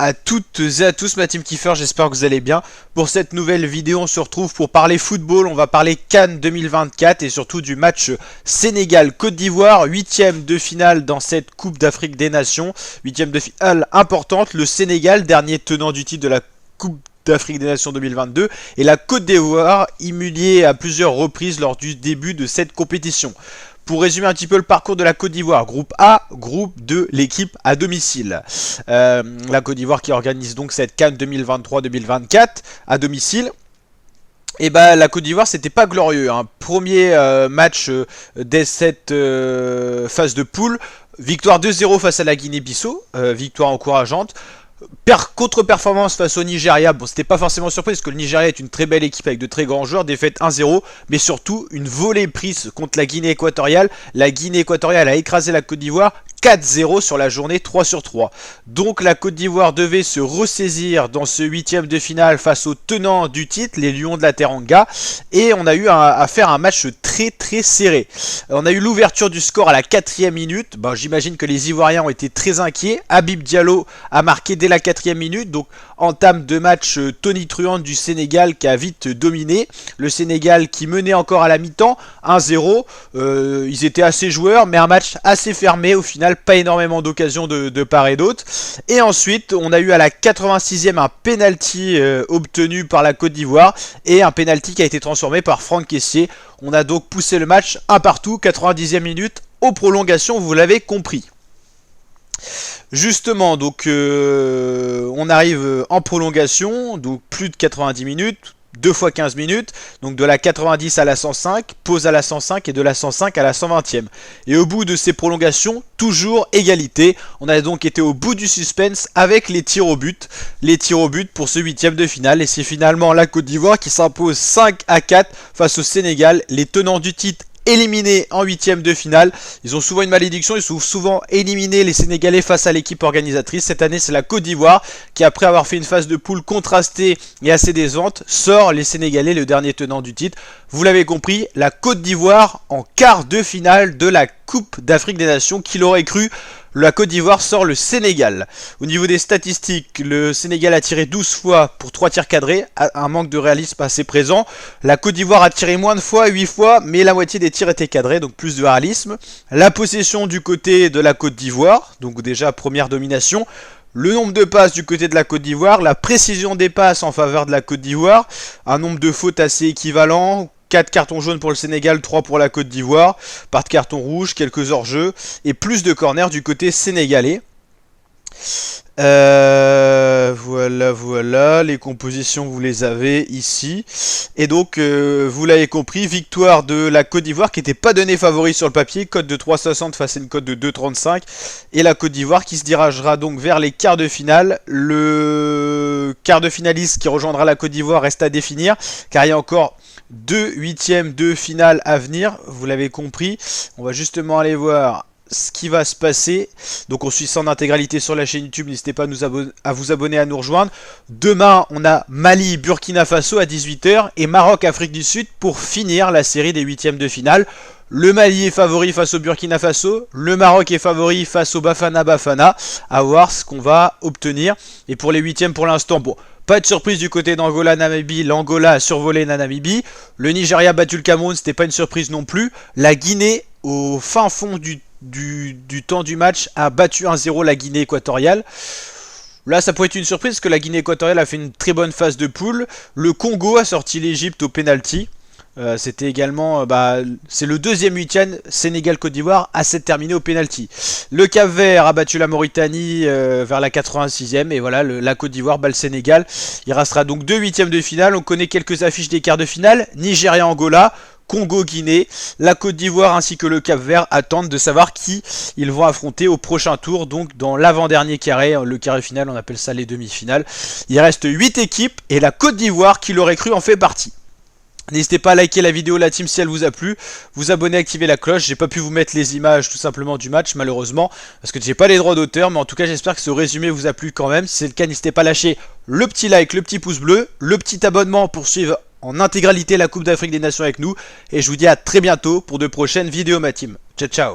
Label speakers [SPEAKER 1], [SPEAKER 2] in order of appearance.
[SPEAKER 1] à toutes et à tous ma team Kiefer, j'espère que vous allez bien. Pour cette nouvelle vidéo, on se retrouve pour parler football, on va parler CAN 2024 et surtout du match Sénégal-Côte d'Ivoire, 8e de finale dans cette Coupe d'Afrique des Nations, 8e de finale importante, le Sénégal, dernier tenant du titre de la Coupe d'Afrique des Nations 2022, et la Côte d'Ivoire, humiliée à plusieurs reprises lors du début de cette compétition. Pour résumer un petit peu le parcours de la Côte d'Ivoire, groupe A, groupe de l'équipe à domicile. La Côte d'Ivoire qui organise donc cette CAN 2023-2024 à domicile. Et bah la Côte d'Ivoire c'était pas glorieux. Premier match dès cette phase de poule. Victoire 2-0 face à la Guinée-Bissau. Victoire encourageante. Contre-performance face au Nigeria, bon c'était pas forcément surprise parce que le Nigeria est une très belle équipe avec de très grands joueurs, défaite 1-0, mais surtout une volée prise contre la Guinée équatoriale. La Guinée équatoriale a écrasé la Côte d'Ivoire 4-0 sur la journée 3/3. Donc la Côte d'Ivoire devait se ressaisir dans ce 8e de finale face aux tenants du titre, les Lions de la Teranga, et on a eu à faire un match très serré. On a eu l'ouverture du score à la 4e minute, j'imagine que les Ivoiriens ont été très inquiets. Habib Diallo a marqué dès la 4e minute, donc entame de match tonitruante du Sénégal qui a vite dominé. Le Sénégal qui menait encore à la mi-temps 1-0, ils étaient assez joueurs mais un match assez fermé au final, pas énormément d'occasions de part et d'autre. Et ensuite on a eu à la 86e un penalty obtenu par la Côte d'Ivoire et un penalty qui a été transformé par Franck Kessié. On a donc poussé le match un partout, 90e minute aux prolongations, vous l'avez compris. Justement, donc on arrive en prolongation, donc plus de 90 minutes, 2 fois 15 minutes, donc de la 90 à la 105, pause à la 105 et de la 105 à la 120e. Et au bout de ces prolongations, toujours égalité. On a donc été au bout du suspense avec les tirs au but. Les tirs au but pour ce 8e de finale. Et c'est finalement la Côte d'Ivoire qui s'impose 5-4 face au Sénégal, les tenants du titre éliminés en 8e de finale. Ils ont souvent une malédiction, ils sont souvent éliminés les Sénégalais face à l'équipe organisatrice. Cette année c'est la Côte d'Ivoire qui, après avoir fait une phase de poule contrastée et assez décevante, sort les Sénégalais, le dernier tenant du titre. Vous l'avez compris, la Côte d'Ivoire en quart de finale de la Coupe d'Afrique des Nations. Qui l'aurait cru? La Côte d'Ivoire sort le Sénégal. Au niveau des statistiques, le Sénégal a tiré 12 fois pour 3 tirs cadrés, un manque de réalisme assez présent. La Côte d'Ivoire a tiré moins de fois, 8 fois, mais la moitié des tirs étaient cadrés, donc plus de réalisme. La possession du côté de la Côte d'Ivoire, donc déjà première domination. Le nombre de passes du côté de la Côte d'Ivoire, la précision des passes en faveur de la Côte d'Ivoire, un nombre de fautes assez équivalent. 4 cartons jaunes pour le Sénégal, 3 pour la Côte d'Ivoire, pas de carton rouge, quelques hors-jeu et plus de corners du côté sénégalais. Voilà, les compositions vous les avez ici. Et donc vous l'avez compris, victoire de la Côte d'Ivoire qui n'était pas donnée favori sur le papier, cote de 3,60 face à une cote de 2,35. Et la Côte d'Ivoire qui se dirigera donc vers les quarts de finale. Le quart de finaliste qui rejoindra la Côte d'Ivoire reste à définir, car il y a encore 2 8e de finale à venir, vous l'avez compris. On va justement aller voir ce qui va se passer. Donc on suit ça en intégralité sur la chaîne YouTube, n'hésitez pas à vous abonner, à nous rejoindre. Demain on a Mali Burkina Faso à 18 h et Maroc Afrique du Sud pour finir la série des 8e de finale. Le Mali est favori face au Burkina Faso, le Maroc est favori face au Bafana Bafana, à voir ce qu'on va obtenir. Et pour les 8e pour l'instant, bon, pas de surprise du côté d'Angola-Namibie, l'Angola a survolé la Namibie. Le Nigeria a battu le Cameroun, c'était pas une surprise non plus. La Guinée, au fin fond du temps du match, a battu 1-0 la Guinée équatoriale. Là ça pourrait être une surprise parce que la Guinée équatoriale a fait une très bonne phase de poule. Le Congo a sorti l'Égypte au penalty. C'était également, c'est le 2e 8e Sénégal-Côte d'Ivoire à s'être terminé au penalty. Le Cap-Vert a battu la Mauritanie vers la 86e et voilà, la Côte d'Ivoire bat le Sénégal. Il restera donc 2 8e de finale. On connaît quelques affiches des quarts de finale. Nigeria-Angola, Congo-Guinée, la Côte d'Ivoire ainsi que le Cap-Vert attendent de savoir qui ils vont affronter au prochain tour, donc dans l'avant-dernier carré, le carré final, on appelle ça les demi-finales. Il reste 8 équipes et la Côte d'Ivoire, qui l'aurait cru, en fait partie. N'hésitez pas à liker la vidéo la team si elle vous a plu, vous abonner, activer la cloche. J'ai pas pu vous mettre les images tout simplement du match malheureusement parce que j'ai pas les droits d'auteur, mais en tout cas j'espère que ce résumé vous a plu quand même. Si c'est le cas, n'hésitez pas à lâcher le petit like, le petit pouce bleu, le petit abonnement pour suivre en intégralité la Coupe d'Afrique des Nations avec nous. Et je vous dis à très bientôt pour de prochaines vidéos ma team. Ciao ciao.